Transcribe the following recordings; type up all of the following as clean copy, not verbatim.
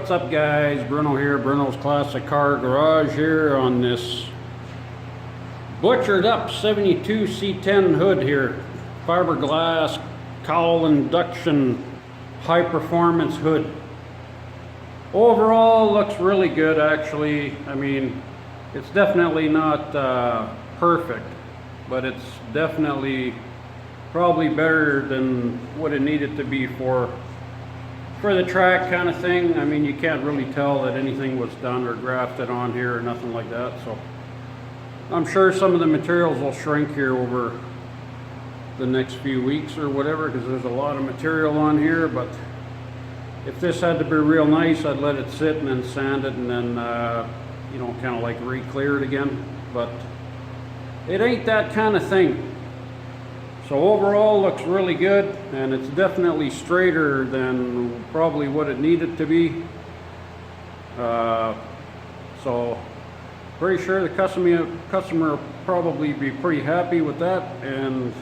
What's up guys, Bruno here, Bruno's Classic Car Garage here on this butchered up 72 C10 hood here. Fiberglass cowl induction high performance hood. Overall looks really good actually. I mean, it's definitely not perfect, but it's definitely probably better than what it needed to be for the track kind of thing. I mean, you can't really tell that anything was done or grafted on here or nothing like that. So I'm sure some of the materials will shrink here over the next few weeks or whatever, because there's a lot of material on here. But if this had to be real nice, I'd let it sit and then sand it and then you know, kind of like re-clear it again. But it ain't that kind of thing. So overall looks really good, and it's definitely straighter than probably what it needed to be. So pretty sure the customer will probably be pretty happy with that, and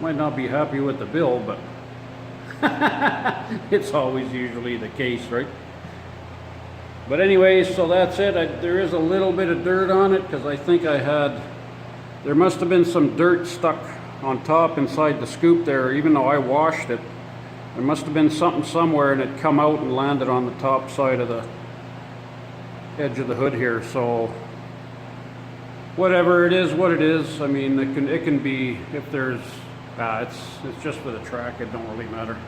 might not be happy with the bill, but it's always usually the case, right? But anyways, so that's it. There is a little bit of dirt on it because I think there must have been some dirt stuck on top inside the scoop there. Even though I washed it, there must have been something somewhere and it come out and landed on the top side of the edge of the hood here. So whatever it is, what it is. I mean, it can be, if there's it's just for the track, it don't really matter.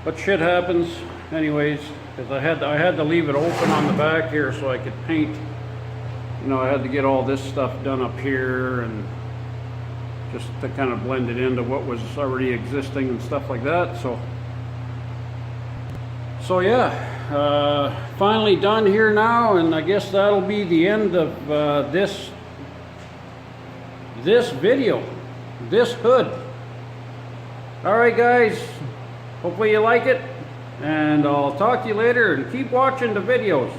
But shit happens anyways, because I had to leave it open on the back here so I could paint. You know, I had to get all this stuff done up here and just to kind of blend it into what was already existing and stuff like that. So yeah, finally done here now, and I guess that'll be the end of this video, this hood. All right guys, hopefully you like it, and I'll talk to you later, and keep watching the videos.